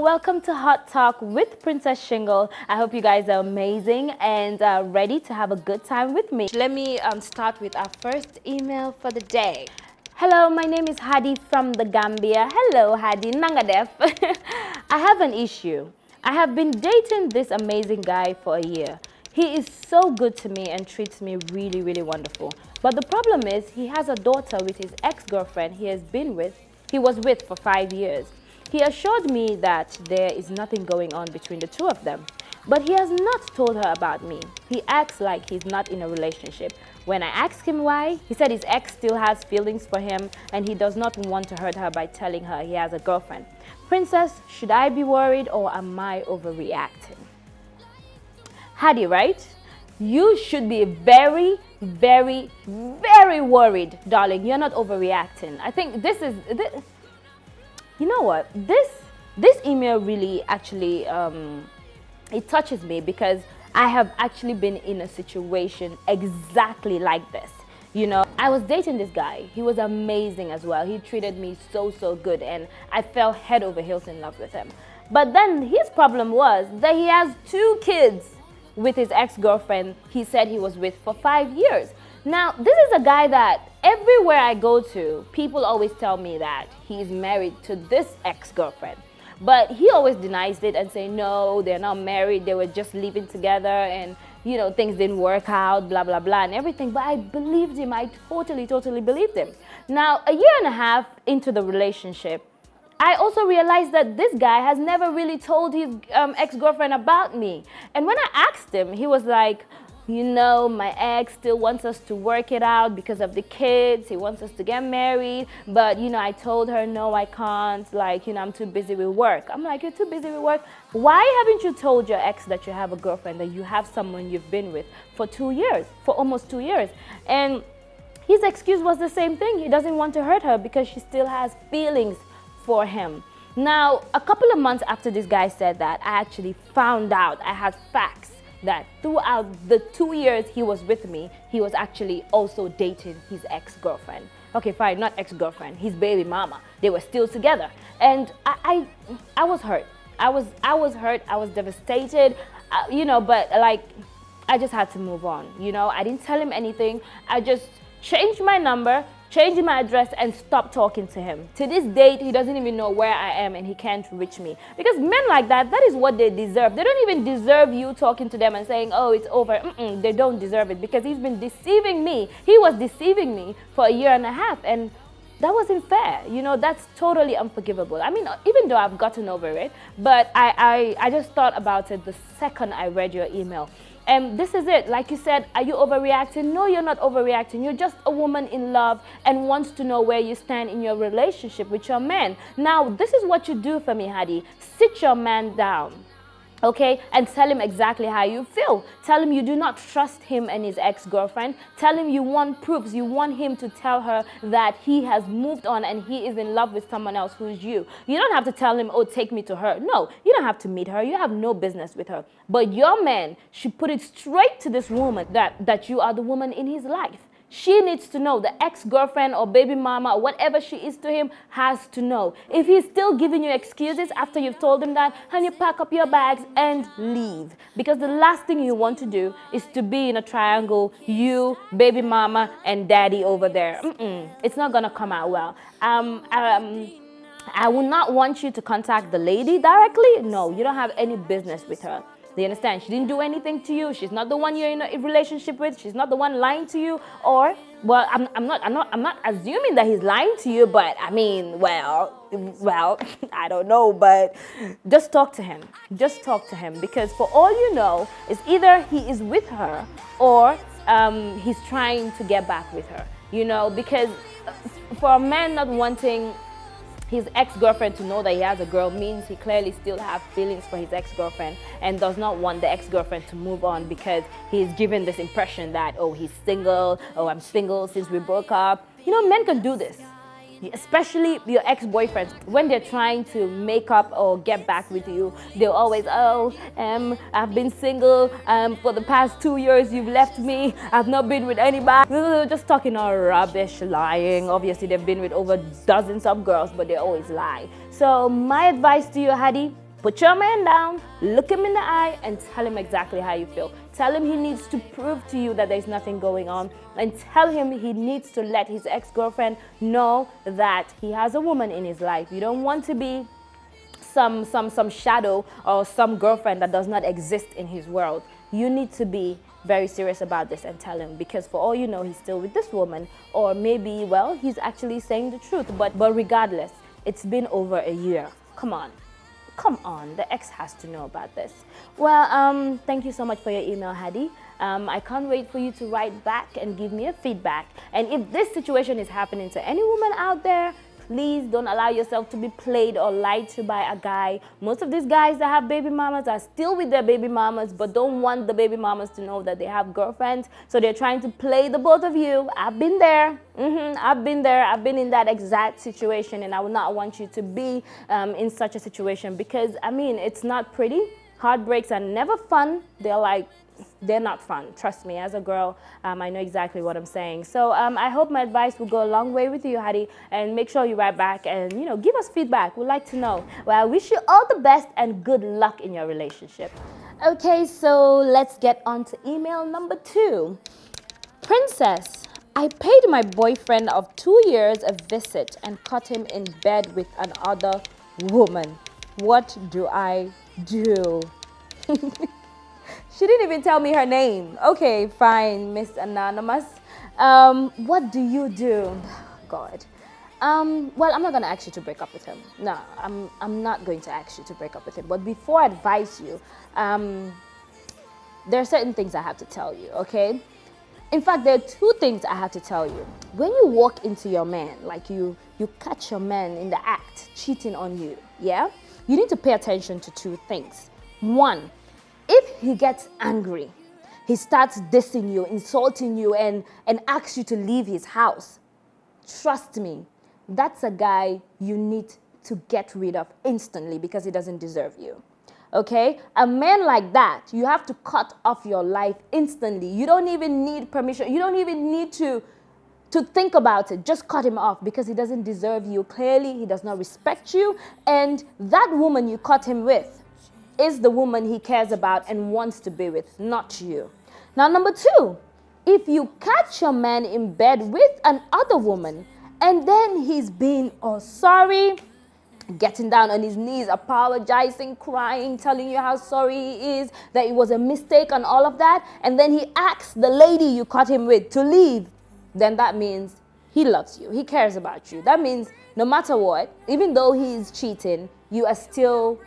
welcome to Hot Talk with Princess Shyngle. I hope you guys are amazing and ready to have a good time with me. Let me start with our first email for the day. Hello, my name is Hadi from the Gambia. Hello, Hadi. Nangadef. I have an issue. I have been dating this amazing guy for a year. He is so good to me and treats me really, really wonderful. But the problem is he has a daughter with his ex-girlfriend he was with for 5 years. He assured me that there is nothing going on between the two of them. But he has not told her about me. He acts like he's not in a relationship. When I asked him why, he said his ex still has feelings for him and he does not want to hurt her by telling her he has a girlfriend. Princess, should I be worried or am I overreacting? Hadi, right? You should be very, very, very worried, darling. You're not overreacting. I think you know what? This email really actually it touches me because I have actually been in a situation exactly like this. You know, I was dating this guy. He was amazing as well. He treated me so good and I fell head over heels in love with him. But then his problem was that he has 2 kids with his ex-girlfriend he said he was with for 5 years. Now, this is a guy that everywhere I go to, people always tell me that he's married to this ex-girlfriend. But he always denies it and say, no, they're not married, they were just living together and, you know, things didn't work out, blah, blah, blah, and everything. But I believed him. I totally believed him. Now, a year and a half into the relationship, I also realized that this guy has never really told his ex-girlfriend about me. And when I asked him, he was like, you know, my ex still wants us to work it out because of the kids. He wants us to get married. But, you know, I told her, no, I can't. Like, you know, I'm too busy with work. I'm like, you're too busy with work? Why haven't you told your ex that you have a girlfriend, that you have someone you've been with for 2 years, for almost 2 years? And his excuse was the same thing. He doesn't want to hurt her because she still has feelings for him. Now, a couple of months after this guy said that, I actually found out, I had facts that throughout the 2 years he was with me, he was actually also dating his ex-girlfriend. Okay, fine, not ex-girlfriend, his baby mama. They were still together. And I was hurt. I was hurt, I was devastated, you know, but like, I just had to move on, you know. I didn't tell him anything. I just changed my number, changed my address and stopped talking to him. To this date, he doesn't even know where I am and he can't reach me. Because men like that is what they deserve. They don't even deserve you talking to them and saying, oh, it's over. They don't deserve it because he's been deceiving me. He was deceiving me for a year and a half and that wasn't fair. You know, that's totally unforgivable. I mean, even though I've gotten over it, but I just thought about it the second I read your email. And this is it. Like you said, are you overreacting? No, you're not overreacting. You're just a woman in love and wants to know where you stand in your relationship with your man. Now, this is what you do for me, Hadi. Sit your man down, okay? And tell him exactly how you feel. Tell him you do not trust him and his ex-girlfriend. Tell him you want proofs. You want him to tell her that he has moved on and he is in love with someone else who's you. You don't have to tell him, oh, take me to her. No, you don't have to meet her. You have no business with her. But your man should put it straight to this woman that you are the woman in his life. She needs to know. The ex-girlfriend or baby mama or whatever she is to him has to know. If he's still giving you excuses after you've told him that, honey, pack up your bags and leave. Because the last thing you want to do is to be in a triangle, you, baby mama, and daddy over there. It's not going to come out well. I would not want you to contact the lady directly. No, you don't have any business with her. Do you understand? She didn't do anything to you. She's not the one you're in a relationship with. She's not the one lying to you. Or, well, I'm not assuming that he's lying to you, but I mean, well, I don't know, but just talk to him. Just talk to him because for all you know, it's either he is with her or he's trying to get back with her. You know, because for a man not wanting his ex-girlfriend to know that he has a girl means he clearly still has feelings for his ex-girlfriend and does not want the ex-girlfriend to move on because he's given this impression that, oh, he's single, oh, I'm single since we broke up. You know, men can do this. Especially your ex-boyfriends, when they're trying to make up or get back with you, they'll always, oh, I've been single for the past 2 years, you've left me, I've not been with anybody. Just talking all rubbish, lying. Obviously, they've been with over dozens of girls, but they always lie. So my advice to you, Hadi, Put your man down, look him in the eye, and tell him exactly how you feel. Tell him he needs to prove to you that there's nothing going on, and tell him he needs to let his ex-girlfriend know that he has a woman in his life. You don't want to be some shadow or some girlfriend that does not exist in his world. You need to be very serious about this and tell him, because for all you know, he's still with this woman, or maybe, well, he's actually saying the truth. But regardless, it's been over a year. Come on, the ex has to know about this. Well, thank you so much for your email, Hadi. I can't wait for you to write back and give me a feedback. And if this situation is happening to any woman out there, please don't allow yourself to be played or lied to by a guy. Most of these guys that have baby mamas are still with their baby mamas, but don't want the baby mamas to know that they have girlfriends. So they're trying to play the both of you. I've been there. I've been there. I've been in that exact situation, and I would not want you to be in such a situation, because, I mean, it's not pretty. Heartbreaks are never fun. They're not fun. Trust me, as a girl, I know exactly what I'm saying. So I hope my advice will go a long way with you, Hadi, and make sure you write back and, you know, give us feedback. We'd like to know. Well, I wish you all the best and good luck in your relationship. Okay, so let's get on to email number 2. Princess, I paid my boyfriend of 2 years a visit and caught him in bed with another woman. What do I do? She didn't even tell me her name. Okay, fine, Miss Anonymous. What do you do? God. Well, I'm not going to ask you to break up with him. No, I'm not going to ask you to break up with him. But before I advise you, there are certain things I have to tell you, okay? In fact, there are 2 things I have to tell you. When you walk into your man, like you catch your man in the act, cheating on you, yeah? You need to pay attention to 2 things. 1, if he gets angry, he starts dissing you, insulting you, and asks you to leave his house, trust me, that's a guy you need to get rid of instantly, because he doesn't deserve you. Okay? A man like that, you have to cut off your life instantly. You don't even need permission. You don't even need to think about it. Just cut him off, because he doesn't deserve you. Clearly, he does not respect you. And that woman you cut him with is the woman he cares about and wants to be with, not you. Now, number 2, if you catch your man in bed with another woman and then he's being sorry, getting down on his knees, apologizing, crying, telling you how sorry he is, that it was a mistake and all of that, and then he asks the lady you caught him with to leave, then that means he loves you. He cares about you. That means no matter what, even though he's cheating, you are still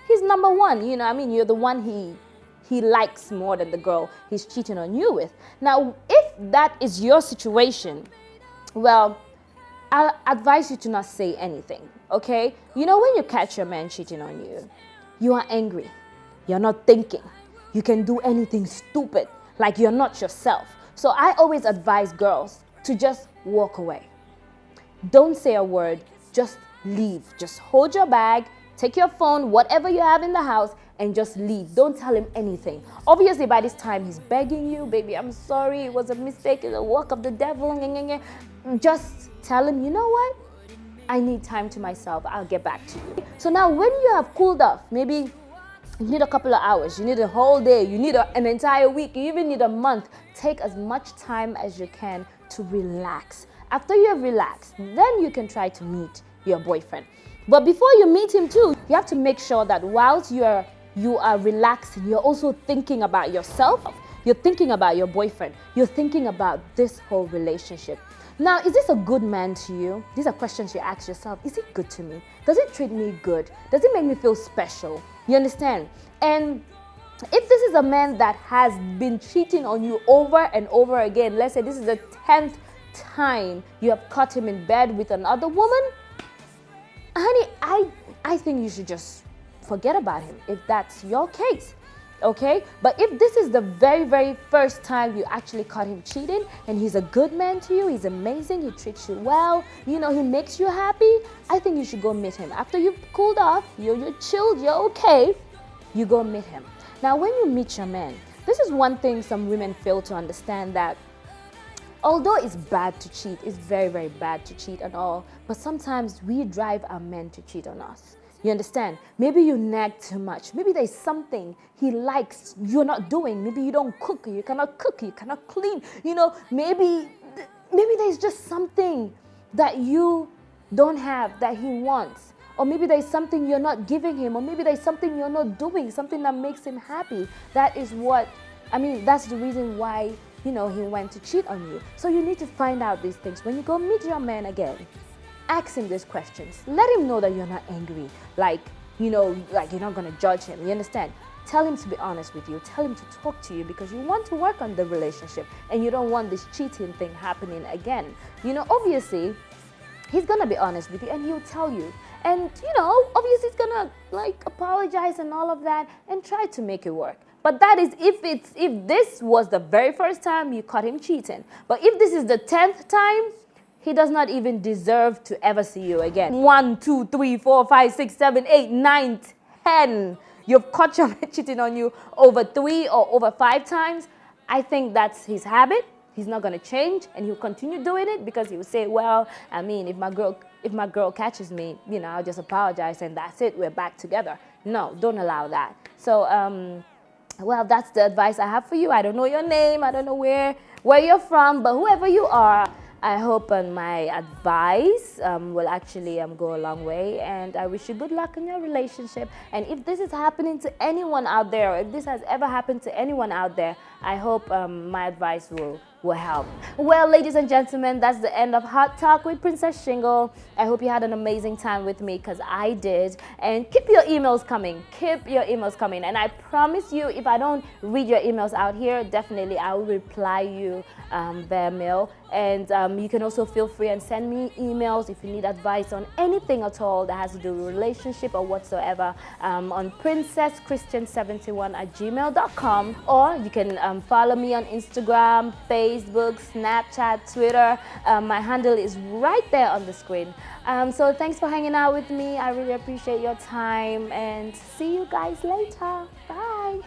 his number 1. You know, I mean, you're the one he likes more than the girl he's cheating on you with. Now, if that is your situation, well, I'll advise you to not say anything, okay? You know, when you catch your man cheating on you, you are angry. You're not thinking. You can do anything stupid, like you're not yourself. So I always advise girls to just walk away. Don't say a word. Just leave. Just hold your bag. Take your phone, whatever you have in the house, and just leave. Don't tell him anything. Obviously, by this time, he's begging you, baby, I'm sorry, it was a mistake, it's a work of the devil. Just tell him, you know what? I need time to myself. I'll get back to you. So now when you have cooled off, maybe you need a couple of hours, you need a whole day, you need an entire week, you even need a month. Take as much time as you can to relax. After you have relaxed, then you can try to meet your boyfriend. But before you meet him too, you have to make sure that whilst you are relaxing, you're also thinking about yourself, you're thinking about your boyfriend, you're thinking about this whole relationship. Now, is this a good man to you? These are questions you ask yourself. Is he good to me? Does he treat me good? Does he make me feel special? You understand? And if this is a man that has been cheating on you over and over again, let's say this is the 10th time you have caught him in bed with another woman, honey, I think you should just forget about him if that's your case, okay? But if this is the very, very first time you actually caught him cheating and he's a good man to you, he's amazing, he treats you well, you know, he makes you happy, I think you should go meet him. After you've cooled off, you're chilled, you're okay, you go meet him. Now, when you meet your man, this is one thing some women fail to understand, that although it's bad to cheat, it's very, very bad to cheat and all, but sometimes we drive our men to cheat on us. You understand? Maybe you nag too much. Maybe there's something he likes you're not doing. Maybe you don't cook, you cannot cook, you cannot clean. Maybe there's just something that you don't have that he wants. Or maybe there's something you're not giving him, or maybe there's something you're not doing, something that makes him happy. That's the reason why, he went to cheat on you. So you need to find out these things. When you go meet your man again, ask him these questions. Let him know that you're not angry, like you're not going to judge him. You understand? Tell him to be honest with you. Tell him to talk to you because you want to work on the relationship and you don't want this cheating thing happening again. Obviously, he's going to be honest with you and he'll tell you. And, obviously he's going to apologize and all of that and try to make it work. But that is if this was the very first time you caught him cheating. But if this is the 10th time, he does not even deserve to ever see you again. 1, 2, 3, 4, 5, 6, 7, 8, 9, 10. You've caught your man cheating on you over 3 or over 5 times. I think that's his habit. He's not going to change, and he'll continue doing it because he will say, well, if my girl catches me, I'll just apologize and that's it. We're back together. No, don't allow that. So, well, that's the advice I have for you. I don't know your name. I don't know where you're from, but whoever you are, I hope my advice will actually go a long way, and I wish you good luck in your relationship. And if this is happening to anyone out there, or if this has ever happened to anyone out there, I hope my advice will help. Well, ladies and gentlemen, that's the end of Hot Talk with Princess Shyngle. I hope you had an amazing time with me because I did. And keep your emails coming. Keep your emails coming. And I promise you, if I don't read your emails out here, definitely I will reply you via mail. And you can also feel free and send me emails if you need advice on anything at all that has to do with relationship or whatsoever on princesschristian71@gmail.com, or you can follow me on Instagram, Facebook, Snapchat, Twitter. My handle is right there on the screen. So thanks for hanging out with me. I really appreciate your time and see you guys later. Bye.